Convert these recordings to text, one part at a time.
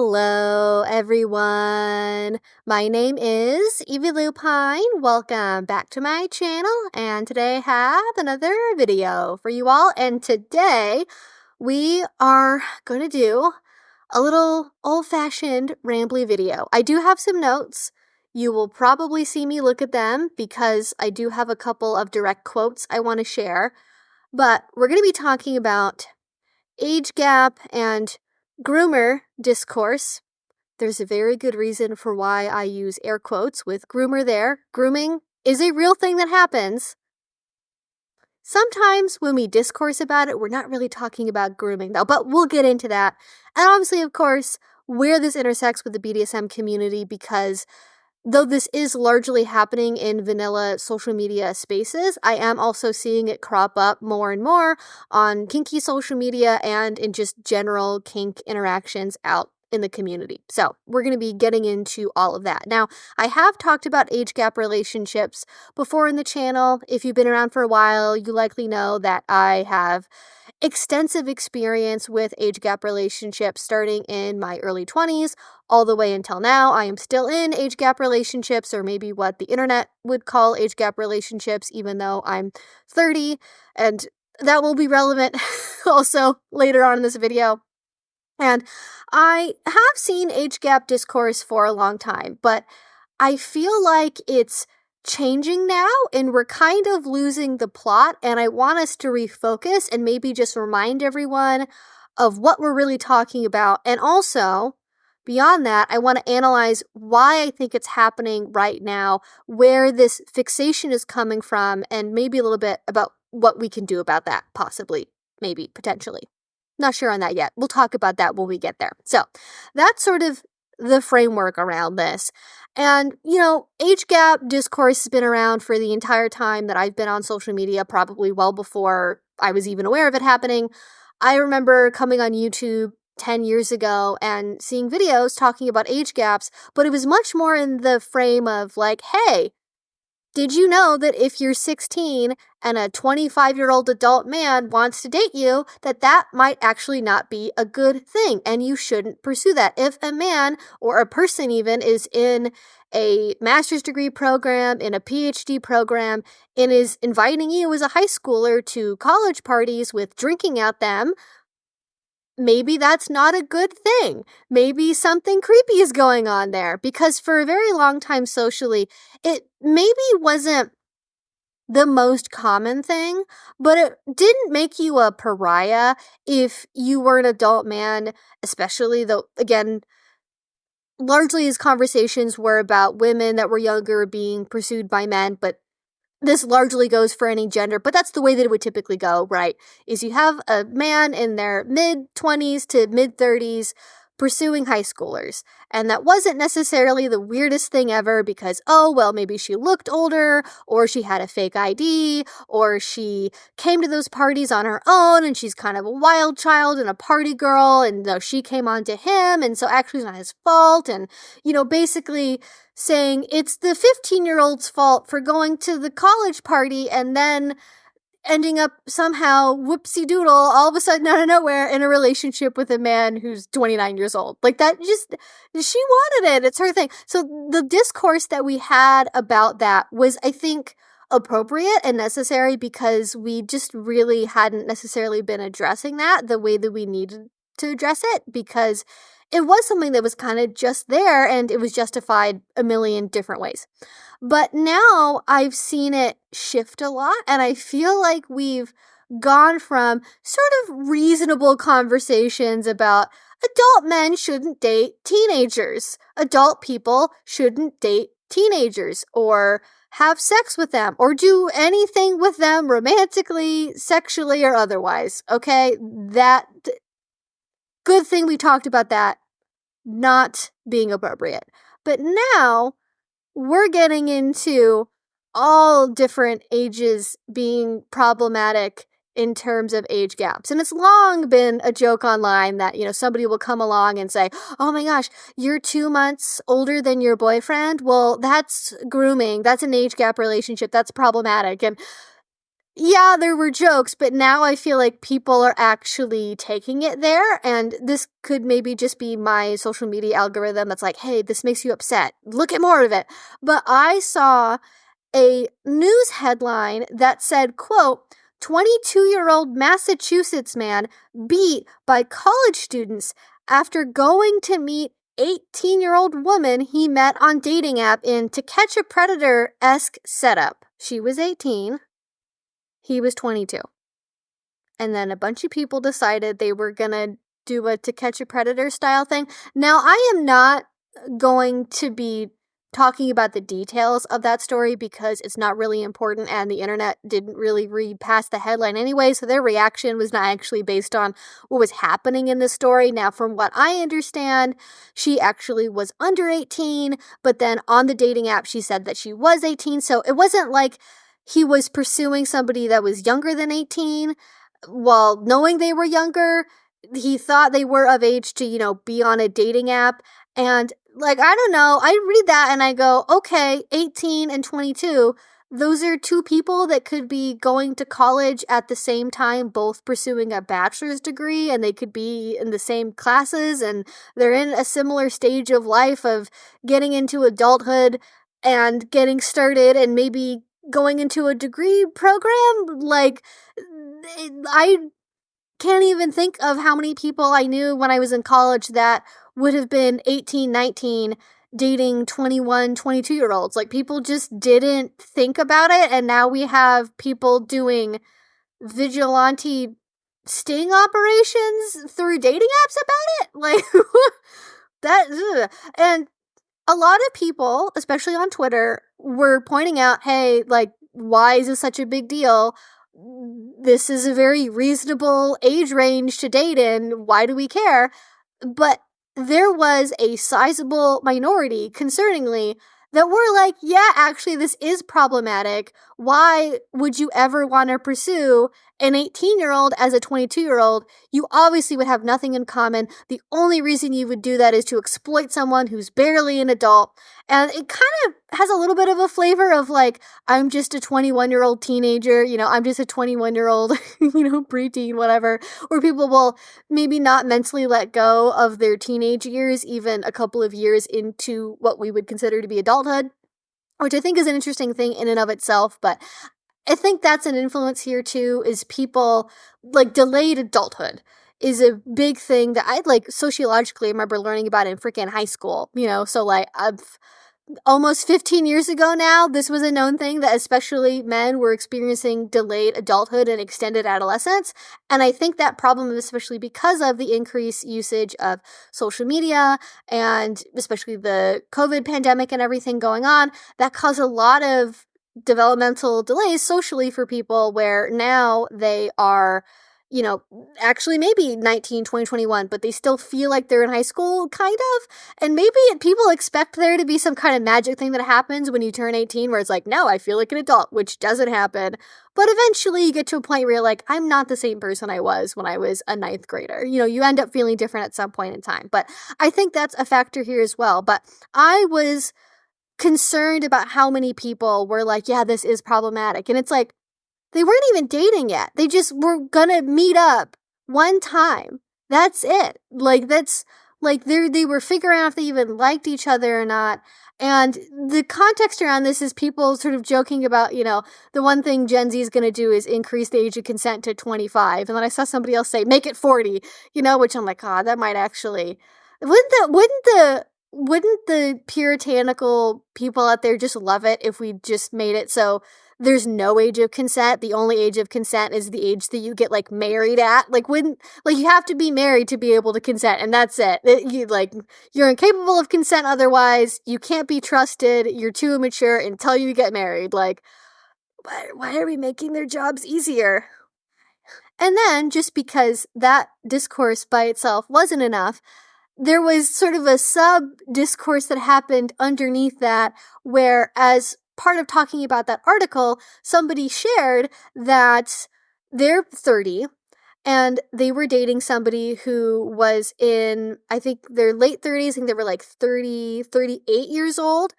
Hello, everyone. My name is Evie Lupine. Welcome back to my channel, and today I have another video for you all. And today we are going to do a little old-fashioned rambly video. I do have some notes. You will probably see me look at them because I do have a couple of direct quotes I want to share. But we're going to be talking about age gap and groomer discourse. There's a very good reason for why I use air quotes with groomer there. Grooming is a real thing that happens. Sometimes when we discourse about it, we're not really talking about grooming though, but we'll get into that. And obviously, of course, where this intersects with the BDSM community, because though this is largely happening in vanilla social media spaces, I am also seeing it crop up more and more on kinky social media and in just general kink interactions out in the community. So we're going to be getting into all of that. Now, I have talked about age gap relationships before in the channel. If you've been around for a while, you likely know that I have extensive experience with age gap relationships starting in my early 20s all the way until now. I am still in age gap relationships, or maybe what the internet would call age gap relationships, even though I'm 30, and that will be relevant also later on in this video. And I have seen age gap discourse for a long time, but I feel like it's changing now and we're kind of losing the plot, and I want us to refocus and maybe just remind everyone of what we're really talking about. And also, beyond that, I want to analyze why I think it's happening right now, where this fixation is coming from, and maybe a little bit about what we can do about that, possibly, maybe, potentially. Not sure on that yet. We'll talk about that when we get there. So that's sort of the framework around this. And, age gap discourse has been around for the entire time that I've been on social media, probably well before I was even aware of it happening. I remember coming on YouTube 10 years ago and seeing videos talking about age gaps, but it was much more in the frame of like, hey, did you know that if you're 16 and a 25-year-old adult man wants to date you, that might actually not be a good thing and you shouldn't pursue that? If a man or a person even is in a master's degree program, in a PhD program, and is inviting you as a high schooler to college parties with drinking at them, maybe that's not a good thing. Maybe something creepy is going on there, because for a very long time socially, it maybe wasn't the most common thing, but it didn't make you a pariah if you were an adult man, especially though, again, largely his conversations were about women that were younger being pursued by men, but this largely goes for any gender, but that's the way that it would typically go, right? Is you have a man in their mid-20s to mid-30s pursuing high schoolers. And that wasn't necessarily the weirdest thing ever because, oh, well, maybe she looked older, or she had a fake ID, or she came to those parties on her own, and she's kind of a wild child and a party girl, and she came on to him, and so actually it's not his fault, and, basically saying it's the 15-year-old's fault for going to the college party and then ending up somehow whoopsie-doodle all of a sudden out of nowhere in a relationship with a man who's 29 years old. Like that just, she wanted it. It's her thing. So the discourse that we had about that was, I think, appropriate and necessary because we just really hadn't necessarily been addressing that the way that we needed to address it, because it was something that was kind of just there and it was justified a million different ways. But now I've seen it shift a lot, and I feel like we've gone from sort of reasonable conversations about adult men shouldn't date teenagers, adult people shouldn't date teenagers, or have sex with them, or do anything with them romantically, sexually, or otherwise. Okay, that good thing we talked about that not being appropriate. But now we're getting into all different ages being problematic in terms of age gaps. And it's long been a joke online that, somebody will come along and say, oh my gosh, you're 2 months older than your boyfriend? Well, that's grooming. That's an age gap relationship. That's problematic. And Yeah, there were jokes, but now I feel like people are actually taking it there, and this could maybe just be my social media algorithm that's like, hey, this makes you upset. Look at more of it. But I saw a news headline that said, quote, 22-year-old Massachusetts man beat by college students after going to meet 18-year-old woman he met on dating app in To Catch a Predator-esque setup. She was 18. He was 22. And then a bunch of people decided they were going to do a To Catch a Predator style thing. Now, I am not going to be talking about the details of that story because it's not really important and the internet didn't really read past the headline anyway, so their reaction was not actually based on what was happening in the story. Now, from what I understand, she actually was under 18, but then on the dating app she said that she was 18, so it wasn't like he was pursuing somebody that was younger than 18 while knowing they were younger. He thought they were of age to, be on a dating app. And, I don't know, I read that and I go, okay, 18 and 22, those are two people that could be going to college at the same time, both pursuing a bachelor's degree, and they could be in the same classes, and they're in a similar stage of life of getting into adulthood and getting started and maybe going into a degree program. I can't even think of how many people I knew when I was in college that would have been 18, 19, dating 21, 22-year-olds. People just didn't think about it, and now we have people doing vigilante sting operations through dating apps about it. That, ugh. And a lot of people, especially on Twitter, were pointing out, hey, why is this such a big deal? This is a very reasonable age range to date in. Why do we care? But there was a sizable minority, concerningly, that were like, yeah, actually, this is problematic. Why would you ever want to pursue an 18-year-old as a 22-year-old? You obviously would have nothing in common. The only reason you would do that is to exploit someone who's barely an adult. And it kind of has a little bit of a flavor of I'm just a 21-year-old teenager, I'm just a 21-year-old, preteen, whatever, where people will maybe not mentally let go of their teenage years, even a couple of years into what we would consider to be adulthood, which I think is an interesting thing in and of itself. But I think that's an influence here too, is people, delayed adulthood is a big thing that I sociologically remember learning about in freaking high school, so I've almost 15 years ago now, this was a known thing that especially men were experiencing delayed adulthood and extended adolescence. And I think that problem is especially because of the increased usage of social media and especially the COVID pandemic and everything going on, that caused a lot of developmental delays socially for people where now they are actually maybe 19, 20, 21, but they still feel like they're in high school, kind of. And maybe people expect there to be some kind of magic thing that happens when you turn 18 where it's no, I feel like an adult, which doesn't happen. But eventually you get to a point where you're I'm not the same person I was when I was a ninth grader. You end up feeling different at some point in time. But I think that's a factor here as well. But I was concerned about how many people were yeah, this is problematic. And it's they weren't even dating yet. They just were gonna meet up one time. That's it. They were figuring out if they even liked each other or not. And the context around this is people sort of joking about, the one thing Gen Z is going to do is increase the age of consent to 25. And then I saw somebody else say, make it 40, which I'm that might actually, wouldn't the puritanical people out there just love it if we just made it so there's no age of consent? The only age of consent is the age that you get married at. You have to be married to be able to consent, and that's it. You're incapable of consent otherwise. You can't be trusted. You're too immature until you get married. Why are we making their jobs easier? And then, just because that discourse by itself wasn't enough, there was sort of a sub-discourse that happened underneath that, where as part of talking about that article, somebody shared that they're 30 and they were dating somebody who was in, I think, their late 30s. I think they were 30, 38 years old.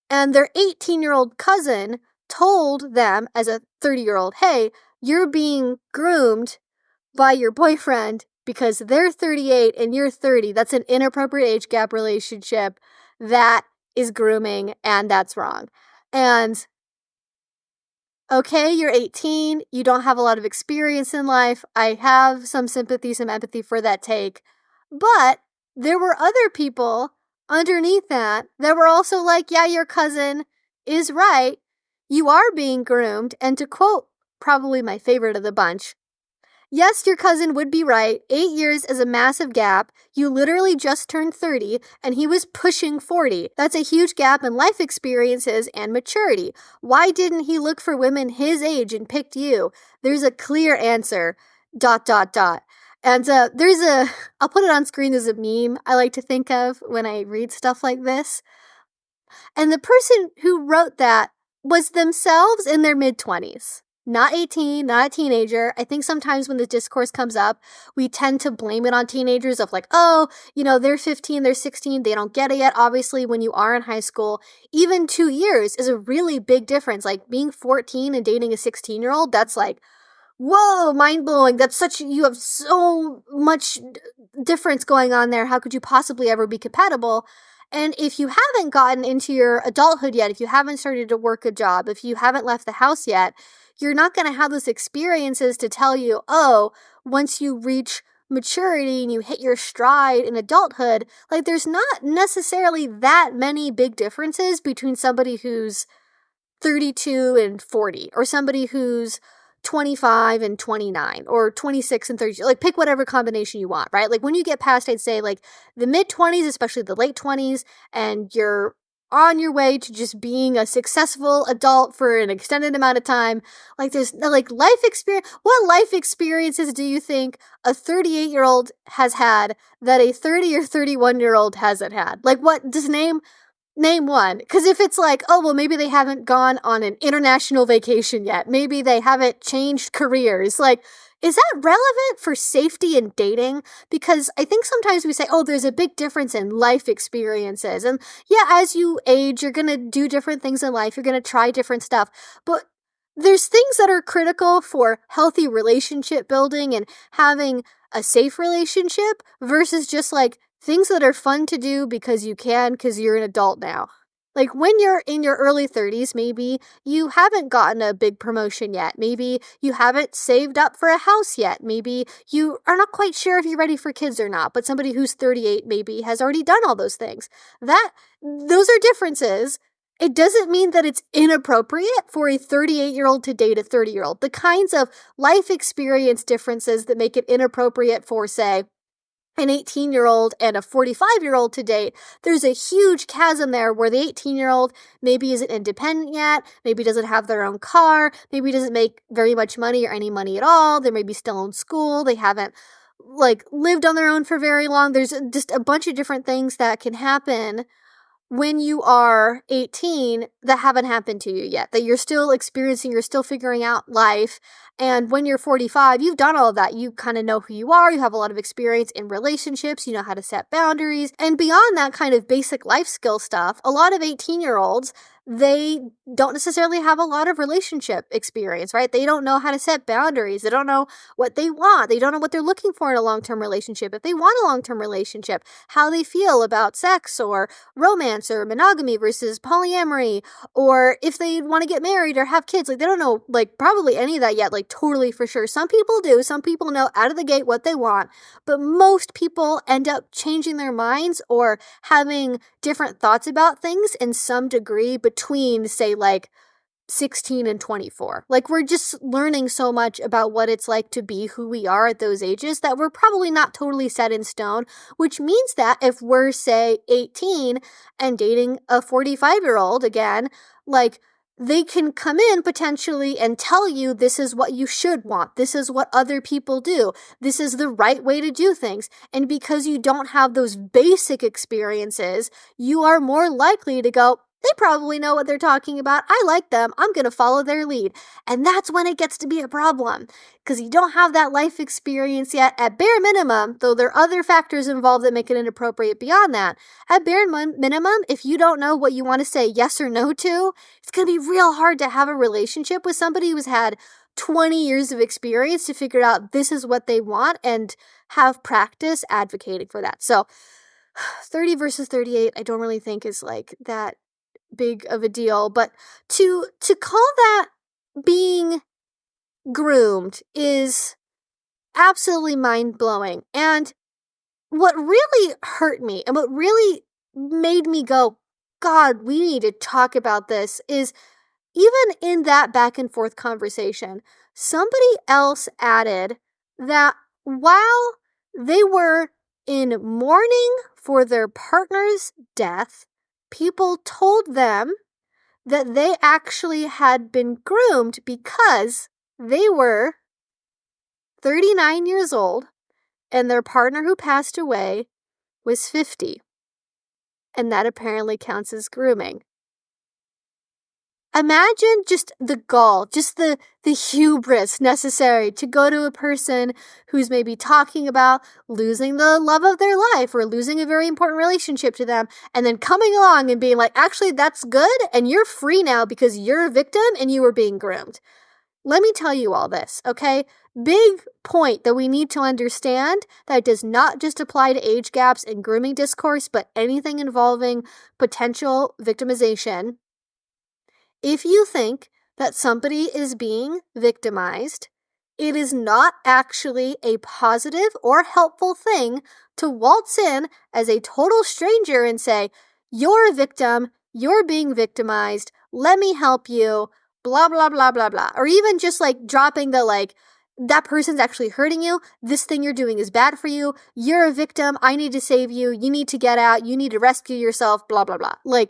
And their 18-year-old cousin told them as a 30-year-old, hey, you're being groomed by your boyfriend because they're 38 and you're 30. That's an inappropriate age gap relationship. That is grooming, and that's wrong. And okay, you're 18, you don't have a lot of experience in life. I have some sympathy, some empathy for that take. But there were other people underneath that were also like, yeah, your cousin is right. You are being groomed. And to quote probably my favorite of the bunch, yes, your cousin would be right. 8 years is a massive gap. You literally just turned 30, and he was pushing 40. That's a huge gap in life experiences and maturity. Why didn't he look for women his age and picked you? There's a clear answer. ... And I'll put it on screen as a meme I like to think of when I read stuff like this. And the person who wrote that was themselves in their mid-20s. Not 18, not a teenager. I think sometimes when the discourse comes up, we tend to blame it on teenagers of like, oh, they're 15, they're 16, they don't get it yet. Obviously, when you are in high school, even 2 years is a really big difference. Like being 14 and dating a 16-year-old, that's like, whoa, mind-blowing. You have so much difference going on there. How could you possibly ever be compatible? And if you haven't gotten into your adulthood yet, if you haven't started to work a job, if you haven't left the house yet, you're not going to have those experiences to tell you, oh, once you reach maturity and you hit your stride in adulthood, like there's not necessarily that many big differences between somebody who's 32 and 40 or somebody who's 25 and 29 or 26 and 30. Like pick whatever combination you want, right? Like when you get past, I'd say like the mid-20s, especially the late 20s, and you're on your way to just being a successful adult for an extended amount of time, like there's like life experience. What life experiences do you think a 38-year-old has had that a 30 or 31-year-old hasn't had? Like what, just name one. Because if it's like, oh, well, maybe they haven't gone on an international vacation yet. Maybe they haven't changed careers. Like, is that relevant for safety in dating? Because I think sometimes we say, oh, there's a big difference in life experiences. And yeah, as you age, you're going to do different things in life. You're going to try different stuff. But there's things that are critical for healthy relationship building and having a safe relationship versus just like things that are fun to do because you can, because you're an adult now. Like when you're in your early 30s, maybe you haven't gotten a big promotion yet. Maybe you haven't saved up for a house yet. Maybe you are not quite sure if you're ready for kids or not, but somebody who's 38 maybe has already done all those things. Those are differences. It doesn't mean that it's inappropriate for a 38-year-old to date a 30-year-old. The kinds of life experience differences that make it inappropriate for, say, an 18-year-old and a 45-year-old to date, there's a huge chasm there where the 18-year-old maybe isn't independent yet, maybe doesn't have their own car, maybe doesn't make very much money or any money at all, they may be still in school, they haven't like lived on their own for very long. There's just a bunch of different things that can happen when you are 18 that haven't happened to you yet, that you're still experiencing, you're still figuring out life. And when you're 45, you've done all of that. You kind of know who you are. You have a lot of experience in relationships. You know how to set boundaries. And beyond that kind of basic life skill stuff, a lot of 18-year-olds, they don't necessarily have a lot of relationship experience, right? They don't know how to set boundaries. They don't know what they want. They don't know what they're looking for in a long-term relationship. If they want a long-term relationship, how they feel about sex or romance or monogamy versus polyamory, or if they want to get married or have kids. Like they don't know like probably any of that yet, like totally for sure. Some people do. Some people know out of the gate what they want, but most people end up changing their minds or having different thoughts about things in some degree between, say, like 16 and 24. Like we're just learning so much about what it's like to be who we are at those ages that we're probably not totally set in stone, which means that if we're, say, 18 and dating a 45-year-old again, like they can come in potentially and tell you this is what you should want. This is what other people do. This is the right way to do things. And because you don't have those basic experiences, you are more likely to go, They probably know what they're talking about. I like them. I'm going to follow their lead. And that's when it gets to be a problem, because you don't have that life experience yet. At bare minimum, though there are other factors involved that make it inappropriate beyond that, at bare minimum, if you don't know what you want to say yes or no to, it's going to be real hard to have a relationship with somebody who's had 20 years of experience to figure out this is what they want and have practice advocating for that. So 30 versus 38, I don't really think is like that big of a deal, but to call that being groomed is absolutely mind-blowing. And what really hurt me and what really made me go, God, we need to talk about this, is even in that back and forth conversation, somebody else added that while they were in mourning for their partner's death, people told them that they actually had been groomed because they were 39 years old and their partner who passed away was 50. And that apparently counts as grooming. Imagine just the gall, just the hubris necessary to go to a person who's maybe talking about losing the love of their life or losing a very important relationship to them, and then coming along and being like, actually, that's good, and you're free now because you're a victim and you were being groomed. Let me tell you all this, okay? Big point that we need to understand that does not just apply to age gaps and grooming discourse, but anything involving potential victimization. If you think that somebody is being victimized, it is not actually a positive or helpful thing to waltz in as a total stranger and say, you're a victim, you're being victimized, let me help you, blah, blah, blah, blah, blah. Or even just like dropping the like, that person's actually hurting you, this thing you're doing is bad for you, you're a victim, I need to save you, you need to get out, you need to rescue yourself, blah, blah, blah. Like,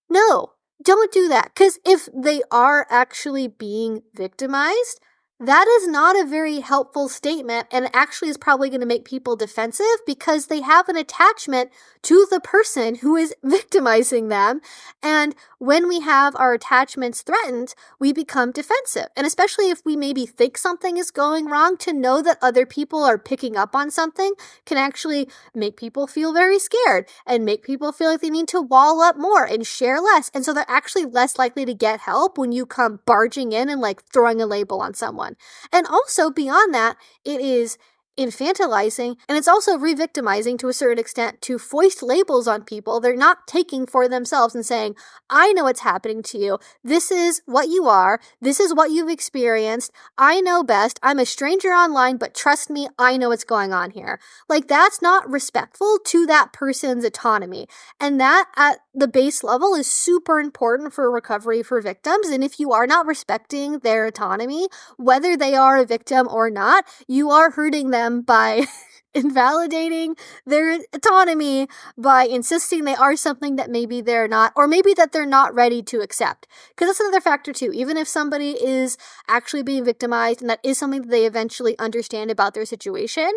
no. Don't do that, because if they are actually being victimized, that is not a very helpful statement and actually is probably going to make people defensive because they have an attachment to the person who is victimizing them. And when we have our attachments threatened, we become defensive. And especially if we maybe think something is going wrong, to know that other people are picking up on something can actually make people feel very scared and make people feel like they need to wall up more and share less. And so they're actually less likely to get help when you come barging in and like throwing a label on someone. And also beyond that, it is infantilizing, and it's also re-victimizing to a certain extent to foist labels on people they're not taking for themselves and saying, I know what's happening to you, this is what you are, this is what you've experienced, I know best, I'm a stranger online, but trust me, I know what's going on here. Like, that's not respectful to that person's autonomy, and that at the base level is super important for recovery for victims. And if you are not respecting their autonomy, whether they are a victim or not, you are hurting them by invalidating their autonomy, by insisting they are something that maybe they're not, or maybe that they're not ready to accept. Because that's another factor too. Even if somebody is actually being victimized and that is something that they eventually understand about their situation,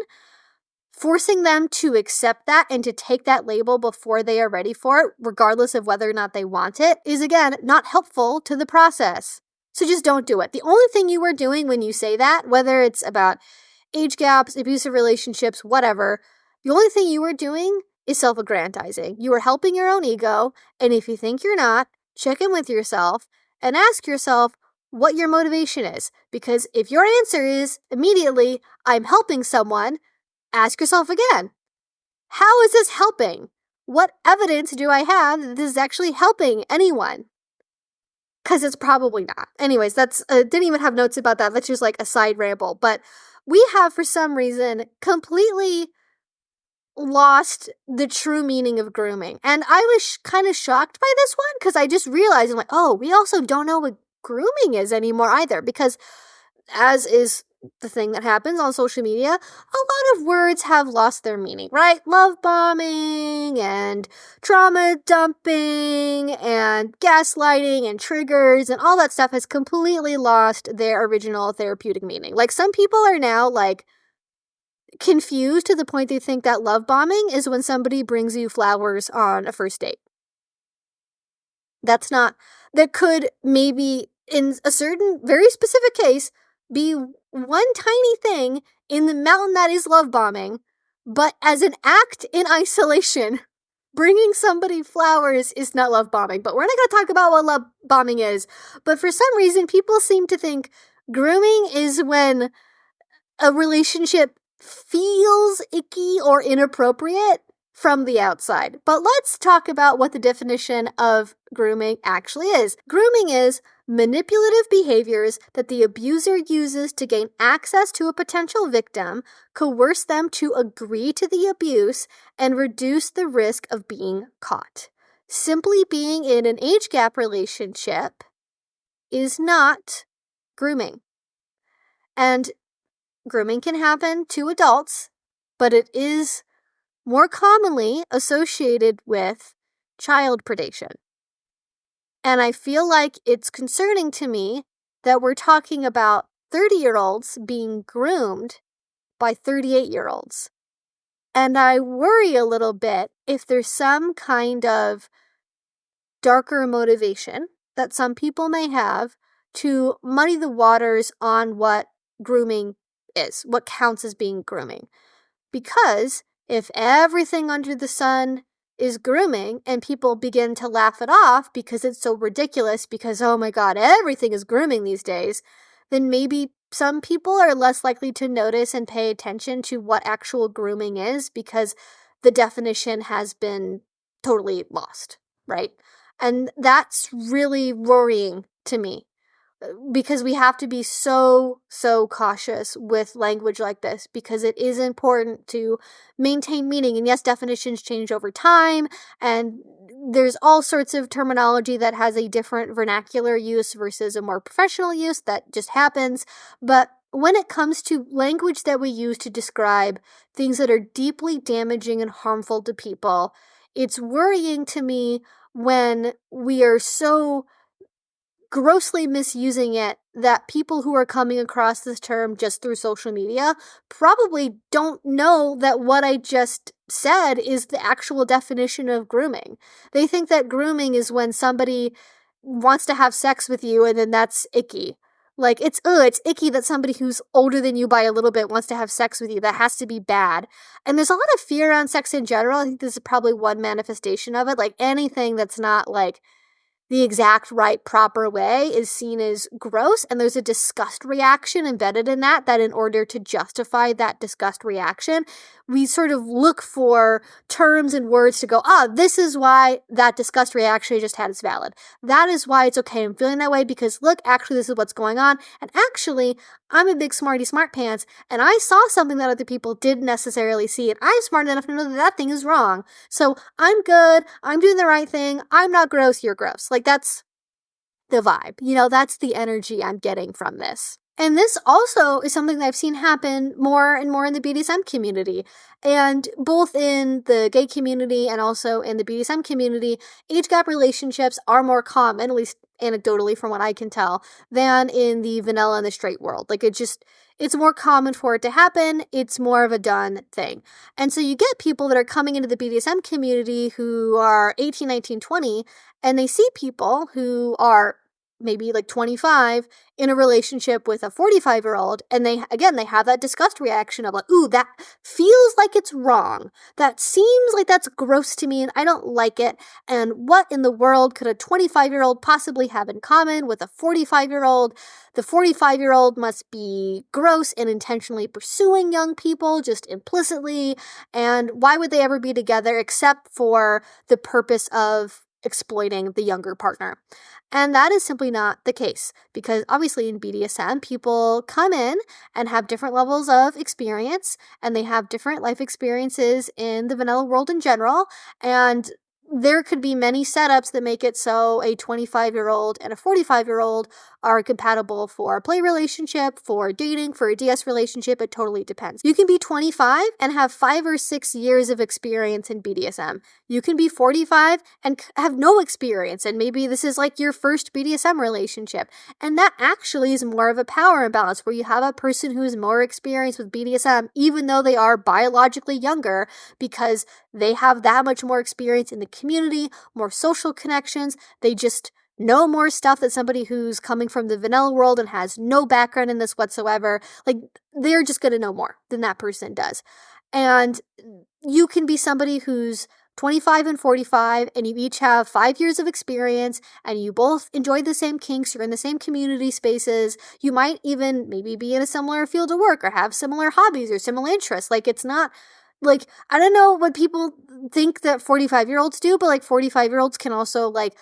forcing them to accept that and to take that label before they are ready for it, regardless of whether or not they want it, is again not helpful to the process. So just don't do it. The only thing you are doing when you say that, whether it's about age gaps, abusive relationships, whatever, the only thing you are doing is self-aggrandizing. You are helping your own ego, and if you think you're not, check in with yourself and ask yourself what your motivation is. Because if your answer is immediately, I'm helping someone, ask yourself again, how is this helping? What evidence do I have that this is actually helping anyone? Because it's probably not. Anyways, that's didn't even have notes about that. That's just like a side ramble. But we have, for some reason, completely lost the true meaning of grooming. And I was kind of shocked by this one because I just realized, I'm like, oh, we also don't know what grooming is anymore either. Because as is the thing that happens on social media, a lot of words have lost their meaning, right? Love bombing and trauma dumping and gaslighting and triggers and all that stuff has completely lost their original therapeutic meaning. Like, some people are now like confused to the point they think that love bombing is when somebody brings you flowers on a first date. That could maybe, in a certain very specific case, be one tiny thing in the mountain that is love bombing, but as an act in isolation, bringing somebody flowers is not love bombing. But we're not going to talk about what love bombing is. But for some reason, people seem to think grooming is when a relationship feels icky or inappropriate from the outside. But let's talk about what the definition of grooming actually is. Grooming is manipulative behaviors that the abuser uses to gain access to a potential victim, coerce them to agree to the abuse, and reduce the risk of being caught. Simply being in an age gap relationship is not grooming. And grooming can happen to adults, but it is more commonly associated with child predation. And I feel like it's concerning to me that we're talking about 30-year-olds being groomed by 38-year-olds. And I worry a little bit if there's some kind of darker motivation that some people may have to muddy the waters on what grooming is, what counts as being grooming. Because if everything under the sun is grooming and people begin to laugh it off because it's so ridiculous because, oh my God, everything is grooming these days, then maybe some people are less likely to notice and pay attention to what actual grooming is because the definition has been totally lost, right? And that's really worrying to me because we have to be so cautious with language like this because it is important to maintain meaning. And yes, definitions change over time, and there's all sorts of terminology that has a different vernacular use versus a more professional use that just happens. But when it comes to language that we use to describe things that are deeply damaging and harmful to people, it's worrying to me when we are so grossly misusing it that people who are coming across this term just through social media probably don't know that what I just said is the actual definition of grooming. They think that grooming is when somebody wants to have sex with you and then that's icky. Like, it's icky that somebody who's older than you by a little bit wants to have sex with you. That has to be bad. And there's a lot of fear around sex in general. I think this is probably one manifestation of it. Like, anything that's not, like, the exact right proper way is seen as gross, and there's a disgust reaction embedded in that in order to justify that disgust reaction, we sort of look for terms and words to go, this is why that disgust reaction I just had is valid. That is why it's okay. I'm feeling that way because look, actually this is what's going on, and actually I'm a big smarty smart pants, and I saw something that other people didn't necessarily see, and I'm smart enough to know that that thing is wrong. So I'm good, I'm doing the right thing, I'm not gross, you're gross. Like, that's the vibe. That's the energy I'm getting from this. And this also is something that I've seen happen more and more in the BDSM community. And both in the gay community and also in the BDSM community, age gap relationships are more common, at least anecdotally from what I can tell, than in the vanilla and the straight world. Like, it's more common for it to happen. It's more of a done thing. And so you get people that are coming into the BDSM community who are 18, 19, 20, and they see people who are maybe like 25 in a relationship with a 45-year-old, and they have that disgust reaction of like, ooh, that feels like it's wrong. That seems like that's gross to me and I don't like it. And what in the world could a 25-year-old possibly have in common with a 45-year-old? The 45-year-old must be gross and intentionally pursuing young people just implicitly. And why would they ever be together except for the purpose of exploiting the younger partner? And that is simply not the case, because obviously in BDSM, people come in and have different levels of experience, and they have different life experiences in the vanilla world in general, and there could be many setups that make it so a 25-year-old and a 45-year-old are compatible for a play relationship, for dating, for a DS relationship. It totally depends. You can be 25 and have 5 or 6 years of experience in BDSM. You can be 45 and have no experience, and maybe this is like your first BDSM relationship. And that actually is more of a power imbalance where you have a person who is more experienced with BDSM, even though they are biologically younger, because they have that much more experience in the community, more social connections. They just know more stuff than somebody who's coming from the vanilla world and has no background in this whatsoever. Like, they're just going to know more than that person does. And you can be somebody who's 25 and 45, and you each have 5 years of experience, and you both enjoy the same kinks, you're in the same community spaces, you might even maybe be in a similar field of work or have similar hobbies or similar interests. Like, it's not, like, I don't know what people think that 45-year-olds do, but like 45-year-olds can also like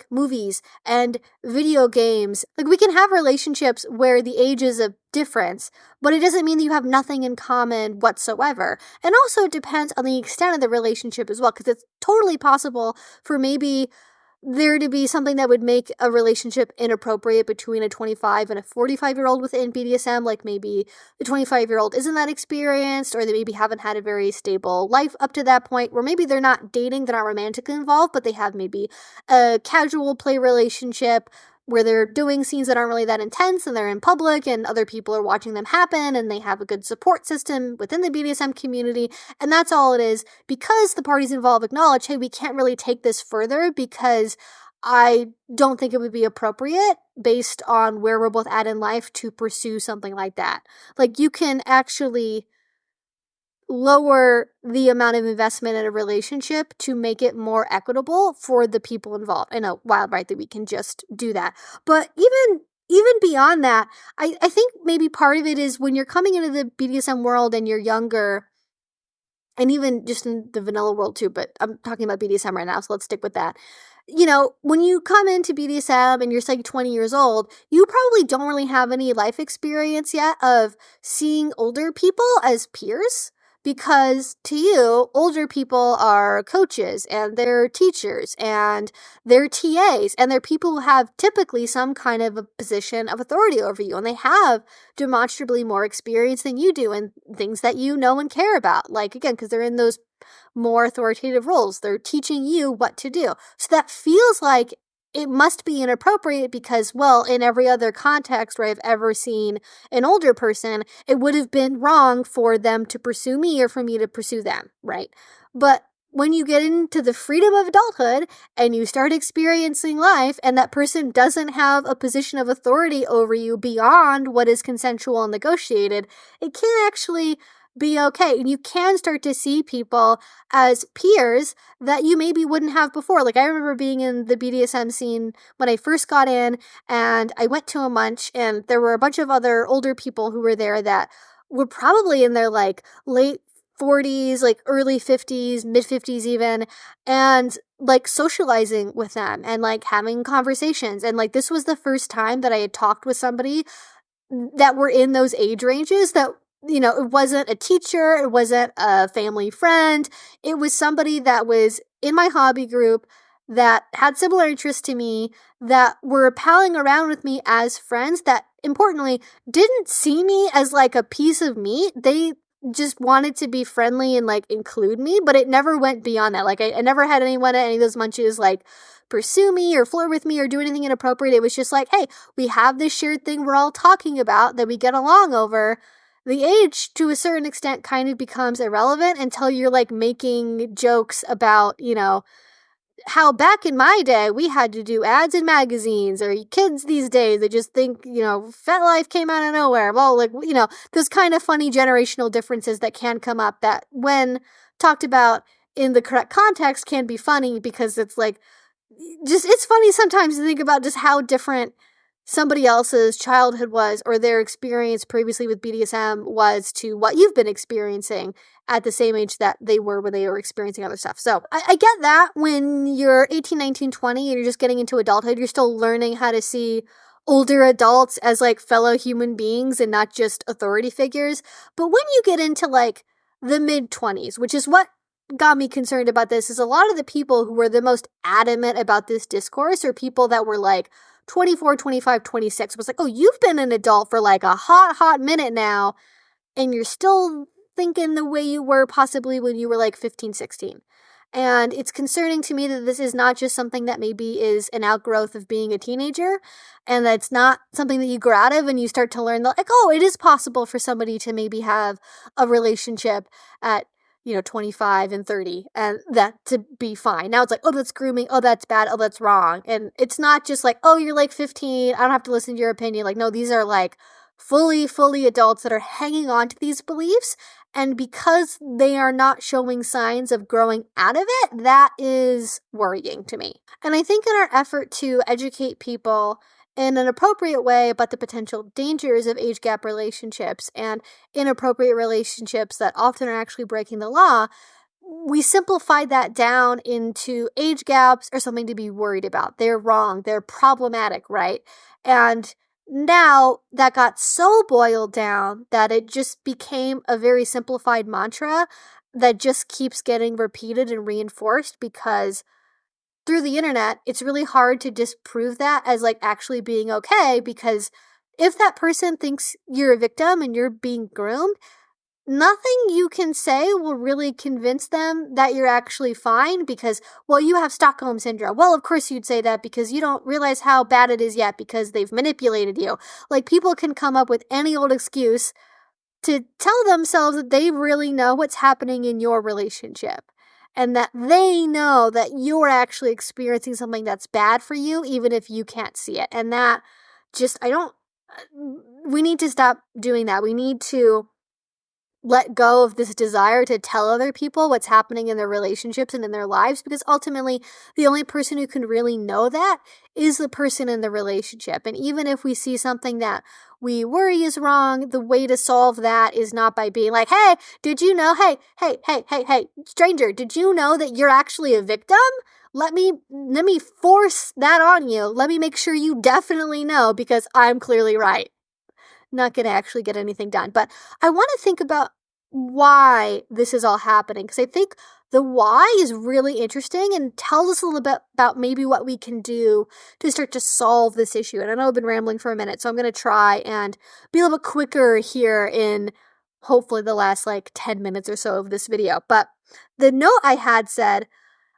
movies and video games. Like, we can have relationships where the age is a difference, but it doesn't mean that you have nothing in common whatsoever. And also it depends on the extent of the relationship as well, because it's totally possible for maybe there to be something that would make a relationship inappropriate between a 25 and a 45-year-old within BDSM. Like, maybe the 25-year-old isn't that experienced, or they maybe haven't had a very stable life up to that point, where maybe they're not dating, they're not romantically involved, but they have maybe a casual play relationship where they're doing scenes that aren't really that intense, and they're in public and other people are watching them happen, and they have a good support system within the BDSM community. And that's all it is, because the parties involved acknowledge, hey, we can't really take this further because I don't think it would be appropriate based on where we're both at in life to pursue something like that. Like, you can actually lower the amount of investment in a relationship to make it more equitable for the people involved. I know, wild, right, that we can just do that. But even beyond that, I think maybe part of it is when you're coming into the BDSM world and you're younger, and even just in the vanilla world too, but I'm talking about BDSM right now, so let's stick with that. You know, when you come into BDSM and you're like 20 years old, you probably don't really have any life experience yet of seeing older people as peers. Because to you, older people are coaches and they're teachers and they're TAs and they're people who have typically some kind of a position of authority over you, and they have demonstrably more experience than you do in things that you know and care about. Like, again, because they're in those more authoritative roles. They're teaching you what to do. So that feels like it must be inappropriate because, well, in every other context where I've ever seen an older person, it would have been wrong for them to pursue me or for me to pursue them, right? But when you get into the freedom of adulthood and you start experiencing life, and that person doesn't have a position of authority over you beyond what is consensual and negotiated, it can actually be okay. And you can start to see people as peers that you maybe wouldn't have before. Like, I remember being in the BDSM scene when I first got in, and I went to a munch, and there were a bunch of other older people who were there that were probably in their like late 40s, like early 50s, mid 50s even, and like socializing with them and like having conversations. And like, this was the first time that I had talked with somebody that were in those age ranges that, you know, it wasn't a teacher, it wasn't a family friend, it was somebody that was in my hobby group that had similar interests to me, that were palling around with me as friends, that importantly didn't see me as like a piece of meat. They just wanted to be friendly and like include me, but it never went beyond that. Like, I never had anyone at any of those munches like pursue me or flirt with me or do anything inappropriate. It was just like, hey, we have this shared thing we're all talking about that we get along over. The age, to a certain extent, kind of becomes irrelevant until you're like making jokes about, you know, how back in my day we had to do ads in magazines, or kids these days, they just think, you know, FetLife came out of nowhere. Well, like, you know, those kind of funny generational differences that can come up that, when talked about in the correct context, can be funny, because it's like, just, it's funny sometimes to think about just how different somebody else's childhood was, or their experience previously with BDSM was, to what you've been experiencing at the same age that they were when they were experiencing other stuff. So I get that when you're 18, 19, 20 and you're just getting into adulthood, you're still learning how to see older adults as like fellow human beings and not just authority figures. But when you get into like the mid-20s, which is what got me concerned about this, is a lot of the people who were the most adamant about this discourse are people that were like 24, 25, 26. It was like, oh, you've been an adult for like a hot minute now, and you're still thinking the way you were possibly when you were like 15, 16. And it's concerning to me that this is not just something that maybe is an outgrowth of being a teenager, and that it's not something that you grow out of and you start to learn that, like, oh, it is possible for somebody to maybe have a relationship at 25 and 30, and that to be fine. Now it's like, oh, that's grooming, oh, that's bad, oh, that's wrong. And it's not just like, oh, you're like 15, I don't have to listen to your opinion. Like, no, these are like fully adults that are hanging on to these beliefs. And because they are not showing signs of growing out of it, that is worrying to me. And I think in our effort to educate people in an appropriate way about the potential dangers of age gap relationships and inappropriate relationships that often are actually breaking the law, we simplified that down into age gaps are something to be worried about. They're wrong. They're problematic, right? And now that got so boiled down that it just became a very simplified mantra that just keeps getting repeated and reinforced because through the internet, it's really hard to disprove that as like actually being okay, because if that person thinks you're a victim and you're being groomed, nothing you can say will really convince them that you're actually fine because, well, you have Stockholm syndrome. Well, of course you'd say that because you don't realize how bad it is yet because they've manipulated you. Like, people can come up with any old excuse to tell themselves that they really know what's happening in your relationship and that they know that you're actually experiencing something that's bad for you, even if you can't see it. And that just, we need to stop doing that. We need to let go of this desire to tell other people what's happening in their relationships and in their lives, because ultimately the only person who can really know that is the person in the relationship. And even if we see something that we worry is wrong, the way to solve that is not by being like, hey, did you know, hey, stranger, did you know that you're actually a victim? Let me force that on you. Let me make sure you definitely know because I'm clearly right. Not going to actually get anything done. But I want to think about why this is all happening, because I think the why is really interesting and tells us a little bit about maybe what we can do to start to solve this issue. And I know I've been rambling for a minute, so I'm going to try and be a little bit quicker here in hopefully the last like 10 minutes or so of this video. But the note I had said,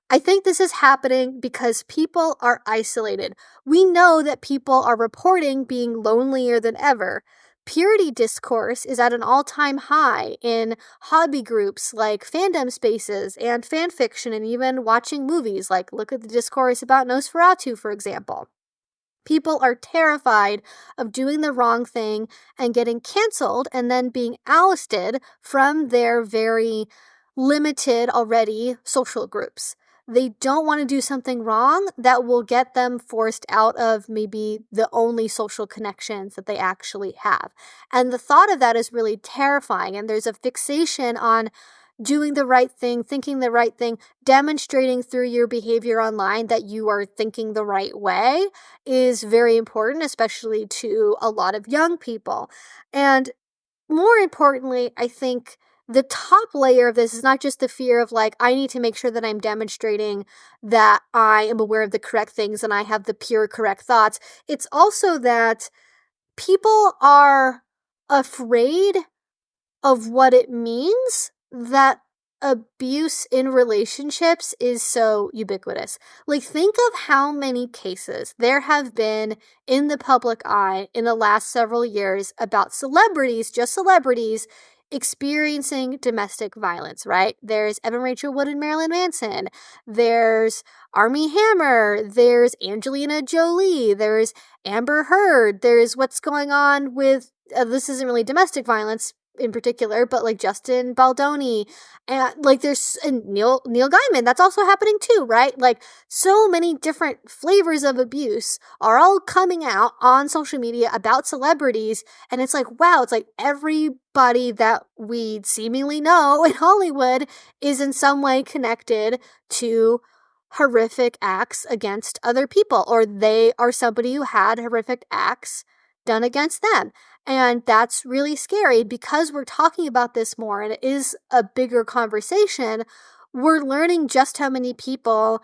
I think this is happening because people are isolated. We know that people are reporting being lonelier than ever. Purity discourse is at an all-time high in hobby groups like fandom spaces and fan fiction, and even watching movies, like look at the discourse about Nosferatu, for example. People are terrified of doing the wrong thing and getting canceled and then being ousted from their very limited already social groups. They don't want to do something wrong that will get them forced out of maybe the only social connections that they actually have. And the thought of that is really terrifying. And there's a fixation on doing the right thing, thinking the right thing, demonstrating through your behavior online that you are thinking the right way is very important, especially to a lot of young people. And more importantly, I think the top layer of this is not just the fear of like, I need to make sure that I'm demonstrating that I am aware of the correct things and I have the pure correct thoughts. It's also that people are afraid of what it means that abuse in relationships is so ubiquitous. Like, think of how many cases there have been in the public eye in the last several years about celebrities, just celebrities, experiencing domestic violence, right? There's Evan Rachel Wood and Marilyn Manson. There's Armie Hammer. There's Angelina Jolie. There's Amber Heard. There's what's going on with, this isn't really domestic violence in particular, but like Justin Baldoni, and like there's Neil Gaiman, that's also happening too, right? Like, so many different flavors of abuse are all coming out on social media about celebrities, and it's like, wow, it's like everybody that we seemingly know in Hollywood is in some way connected to horrific acts against other people, or they are somebody who had horrific acts done against them. And that's really scary because we're talking about this more and it is a bigger conversation. We're learning just how many people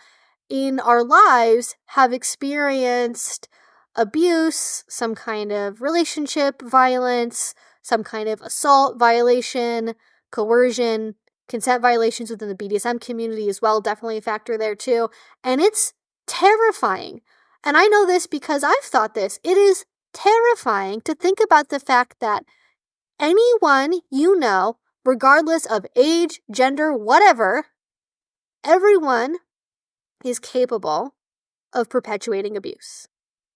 in our lives have experienced abuse, some kind of relationship violence, some kind of assault violation, coercion, consent violations within the BDSM community as well, definitely a factor there too. And it's terrifying. And I know this because I've thought this. It is terrifying to think about the fact that anyone you know regardless of age, gender, whatever, everyone is capable of perpetuating abuse.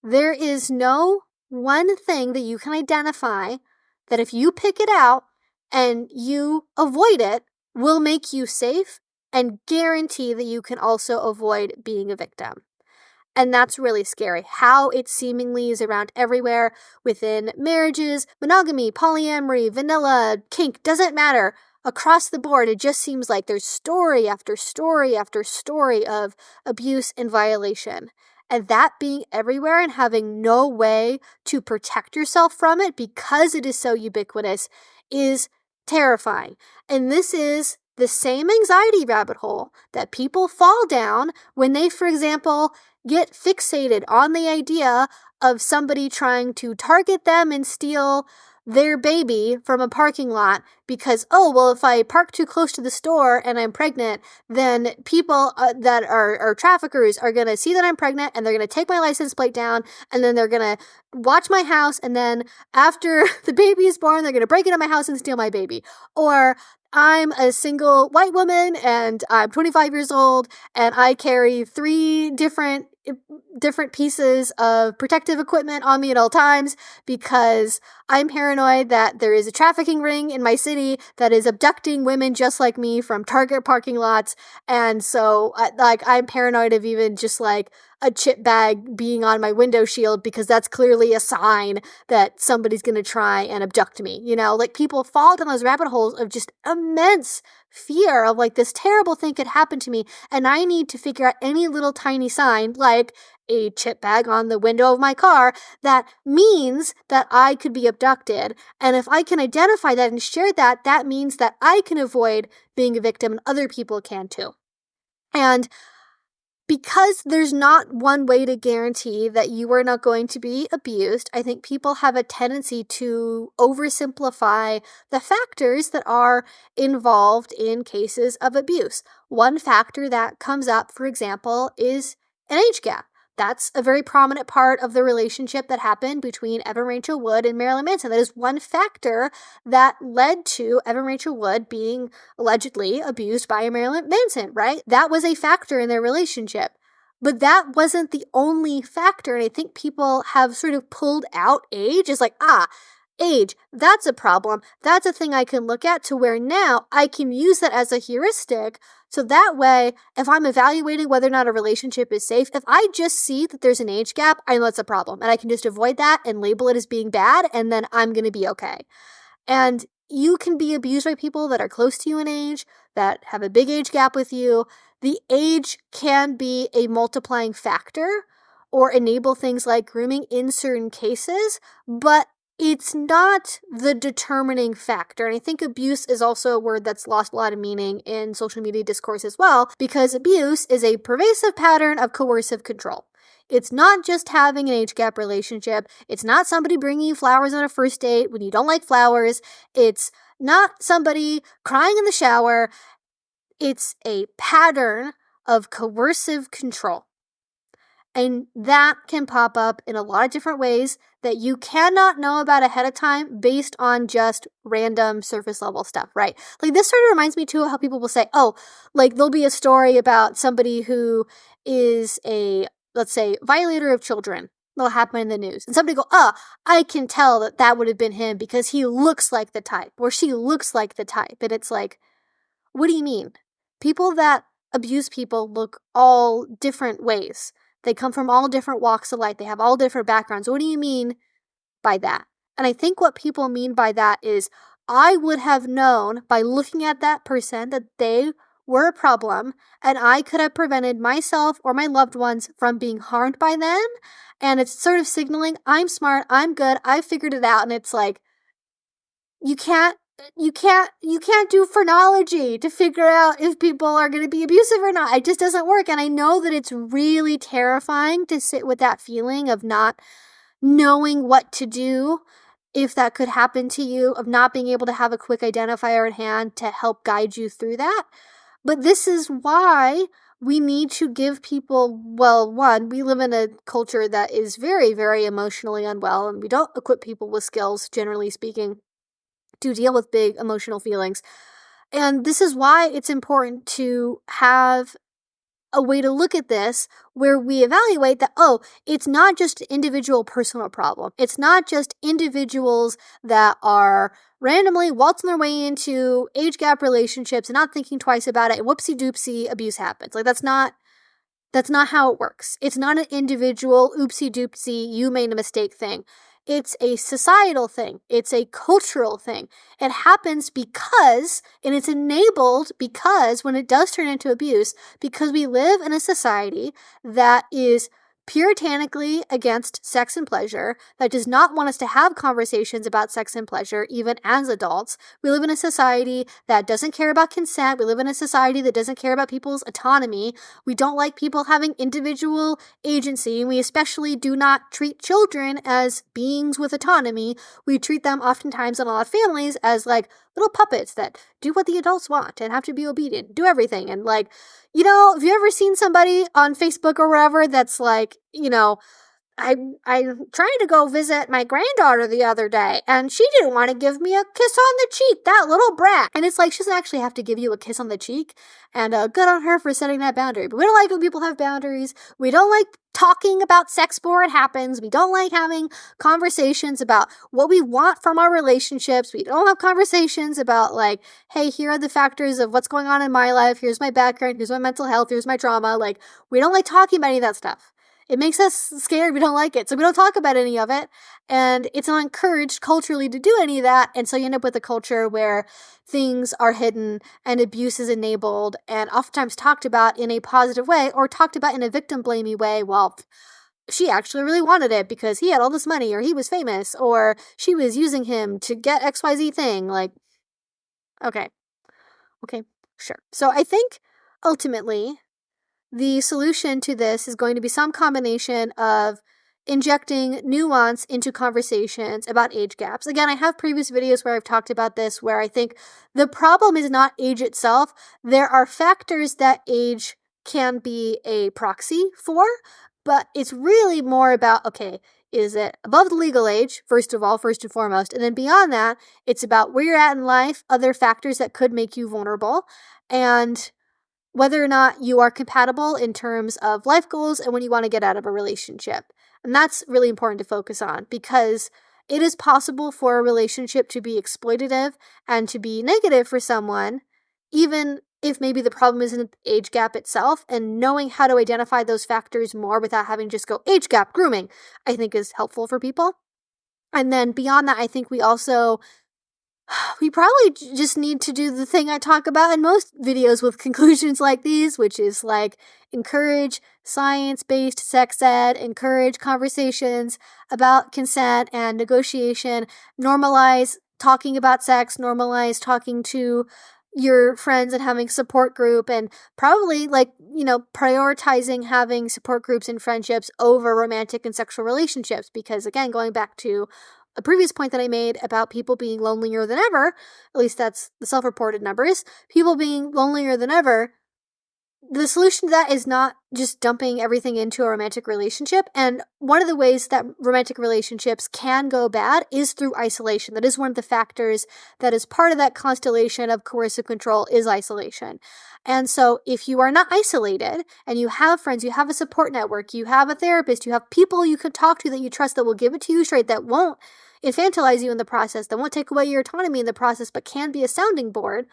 There is no one thing that you can identify that if you pick it out and you avoid it will make you safe and guarantee that you can also avoid being a victim. And that's really scary. How it seemingly is around everywhere within marriages, monogamy, polyamory, vanilla, kink, doesn't matter. Across the board, it just seems like there's story after story after story of abuse and violation. And that being everywhere and having no way to protect yourself from it because it is so ubiquitous is terrifying. And this is the same anxiety rabbit hole that people fall down when they, for example, get fixated on the idea of somebody trying to target them and steal their baby from a parking lot because, oh, well, if I park too close to the store and I'm pregnant, then people that are traffickers are going to see that I'm pregnant and they're going to take my license plate down and then they're going to watch my house and then after the baby is born, they're going to break into my house and steal my baby. Or I'm a single white woman and I'm 25 years old and I carry 3 different pieces of protective equipment on me at all times because I'm paranoid that there is a trafficking ring in my city that is abducting women just like me from Target parking lots. And so I'm paranoid of even just like a chip bag being on my window shield because that's clearly a sign that somebody's going to try and abduct me. You know, like people fall down those rabbit holes of just immense fear of like this terrible thing could happen to me and I need to figure out any little tiny sign like a chip bag on the window of my car that means that I could be abducted. And if I can identify that and share that, that means that I can avoid being a victim and other people can too. And because there's not one way to guarantee that you are not going to be abused, I think people have a tendency to oversimplify the factors that are involved in cases of abuse. One factor that comes up, for example, is an age gap. That's a very prominent part of the relationship that happened between Evan Rachel Wood and Marilyn Manson. That is one factor that led to Evan Rachel Wood being allegedly abused by Marilyn Manson, right? That was a factor in their relationship. But that wasn't the only factor. And I think people have sort of pulled out age as like, age, that's a problem. That's a thing I can look at to where now I can use that as a heuristic. So that way, if I'm evaluating whether or not a relationship is safe, if I just see that there's an age gap, I know it's a problem. And I can just avoid that and label it as being bad, and then I'm going to be okay. And you can be abused by people that are close to you in age, that have a big age gap with you. The age can be a multiplying factor or enable things like grooming in certain cases, but it's not the determining factor. And I think abuse is also a word that's lost a lot of meaning in social media discourse as well, because abuse is a pervasive pattern of coercive control. It's not just having an age gap relationship. It's not somebody bringing you flowers on a first date when you don't like flowers. It's not somebody crying in the shower. It's a pattern of coercive control. And that can pop up in a lot of different ways that you cannot know about ahead of time based on just random surface level stuff, right? Like this sort of reminds me too of how people will say, oh, like there'll be a story about somebody who is a, let's say, violator of children. That'll happen in the news. And somebody go, I can tell that that would have been him because he looks like the type or she looks like the type. And it's like, what do you mean? People that abuse people look all different ways. They come from all different walks of life. They have all different backgrounds. What do you mean by that? And I think what people mean by that is I would have known by looking at that person that they were a problem and I could have prevented myself or my loved ones from being harmed by them. And it's sort of signaling, I'm smart, I'm good, I figured it out. And it's like, you can't do phrenology to figure out if people are going to be abusive or not. It just doesn't work. And I know that it's really terrifying to sit with that feeling of not knowing what to do if that could happen to you, of not being able to have a quick identifier at hand to help guide you through that. But this is why we need to give people, well, one, we live in a culture that is very, very emotionally unwell, and we don't equip people with skills, generally speaking, do deal with big emotional feelings. And this is why it's important to have a way to look at this where we evaluate that, oh, it's not just an individual personal problem. It's not just individuals that are randomly waltzing their way into age gap relationships and not thinking twice about it, and whoopsie doopsie, abuse happens. Like, that's not how it works. It's not an individual oopsie doopsie, you made a mistake thing. It's a societal thing. It's a cultural thing. It happens because, and it's enabled because when it does turn into abuse, because we live in a society that is puritanically against sex and pleasure, that does not want us to have conversations about sex and pleasure, even as adults. We live in a society that doesn't care about consent. We live in a society that doesn't care about people's autonomy. We don't like people having individual agency, and we especially do not treat children as beings with autonomy. We treat them oftentimes in a lot of families as like little puppets that do what the adults want and have to be obedient, do everything. And like, you know, have you ever seen somebody on Facebook or wherever that's like, you know, I'm trying to go visit my granddaughter the other day, and she didn't want to give me a kiss on the cheek, that little brat. And it's like, she doesn't actually have to give you a kiss on the cheek, and good on her for setting that boundary. But we don't like when people have boundaries. We don't like talking about sex before it happens. We don't like having conversations about what we want from our relationships. We don't have conversations about like, hey, here are the factors of what's going on in my life. Here's my background. Here's my mental health. Here's my trauma. Like, we don't like talking about any of that stuff. It makes us scared. We don't like it. So we don't talk about any of it. And it's not encouraged culturally to do any of that. And so you end up with a culture where things are hidden and abuse is enabled and oftentimes talked about in a positive way or talked about in a victim-blamey way. Well, she actually really wanted it because he had all this money or he was famous or she was using him to get XYZ thing. Like, okay, sure. So I think ultimately the solution to this is going to be some combination of injecting nuance into conversations about age gaps. Again, I have previous videos where I've talked about this, where I think the problem is not age itself. There are factors that age can be a proxy for, but it's really more about, okay, is it above the legal age, first and foremost, and then beyond that, it's about where you're at in life, other factors that could make you vulnerable, and whether or not you are compatible in terms of life goals and when you want to get out of a relationship. And that's really important to focus on because it is possible for a relationship to be exploitative and to be negative for someone, even if maybe the problem isn't the age gap itself. And knowing how to identify those factors more without having just go age gap grooming, I think is helpful for people. And then beyond that, I think we probably just need to do the thing I talk about in most videos with conclusions like these, which is like encourage science-based sex ed, encourage conversations about consent and negotiation, normalize talking about sex, normalize talking to your friends and having support group, and probably like, you know, prioritizing having support groups and friendships over romantic and sexual relationships. Because again, going back to a previous point that I made about people being lonelier than ever, at least that's the self-reported numbers, people being lonelier than ever, the solution to that is not just dumping everything into a romantic relationship. And one of the ways that romantic relationships can go bad is through isolation. That is one of the factors that is part of that constellation of coercive control is isolation. And so if you are not isolated and you have friends, you have a support network, you have a therapist, you have people you could talk to that you trust that will give it to you straight, that won't infantilize you in the process, that won't take away your autonomy in the process, but can be a sounding board,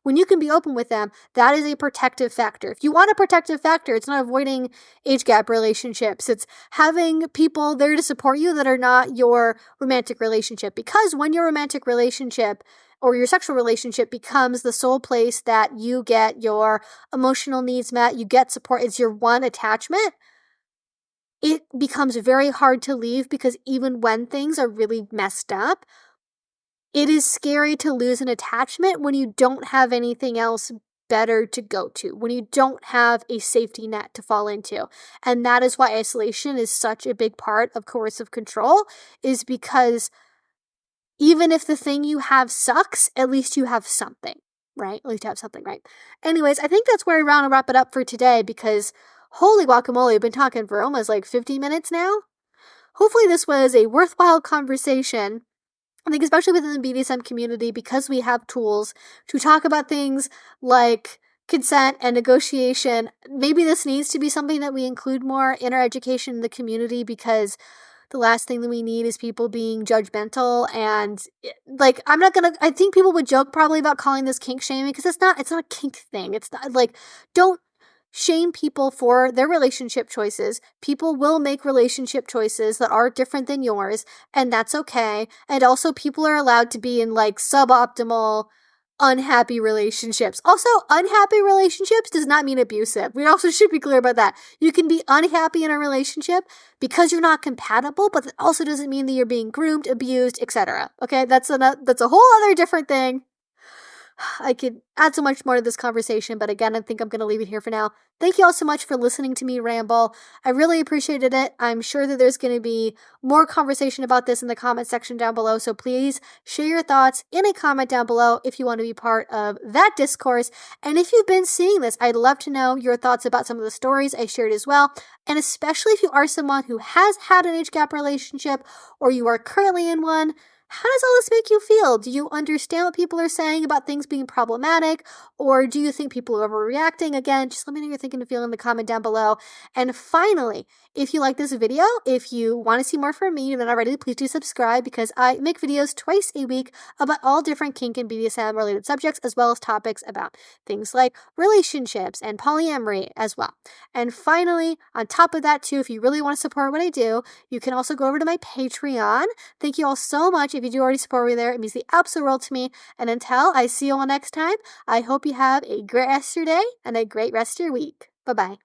when you can be open with them, that is a protective factor. If you want a protective factor, it's not avoiding age gap relationships. It's having people there to support you that are not your romantic relationship. Because when your romantic relationship or your sexual relationship becomes the sole place that you get your emotional needs met, you get support, it's your one attachment, it becomes very hard to leave because even when things are really messed up, it is scary to lose an attachment when you don't have anything else better to go to, when you don't have a safety net to fall into. And that is why isolation is such a big part of coercive control, is because even if the thing you have sucks, at least you have something, right? At least you have something, right? Anyways, I think that's where I want to wrap it up for today because holy guacamole, I've been talking for almost like 50 minutes now. Hopefully this was a worthwhile conversation. I think especially within the BDSM community, because we have tools to talk about things like consent and negotiation, maybe this needs to be something that we include more in our education in the community, because the last thing that we need is people being judgmental. And like, I think people would joke probably about calling this kink shaming, because it's not a kink thing. It's not like, don't shame people for their relationship choices. People will make relationship choices that are different than yours, and that's okay. And also, people are allowed to be in like suboptimal, unhappy relationships. Also, unhappy relationships does not mean abusive. We also should be clear about that. You can be unhappy in a relationship because you're not compatible, but that also doesn't mean that you're being groomed, abused, etc. Okay, that's a whole other different thing. I could add so much more to this conversation, but again, I think I'm going to leave it here for now. Thank you all so much for listening to me ramble. I really appreciated it. I'm sure that there's going to be more conversation about this in the comment section down below, so please share your thoughts in a comment down below if you want to be part of that discourse. And if you've been seeing this, I'd love to know your thoughts about some of the stories I shared as well, and especially if you are someone who has had an age gap relationship or you are currently in one. How does all this make you feel? Do you understand what people are saying about things being problematic? Or do you think people are overreacting? Again, just let me know your thinking and feeling in the comment down below. And finally, if you like this video, if you want to see more from me, then already, please do subscribe, because I make videos twice a week about all different kink and BDSM related subjects, as well as topics about things like relationships and polyamory as well. And finally, on top of that too, if you really want to support what I do, you can also go over to my Patreon. Thank you all so much. If you do already support me there, it means the absolute world to me. And until I see you all next time, I hope you have a great rest of your day and a great rest of your week. Bye-bye.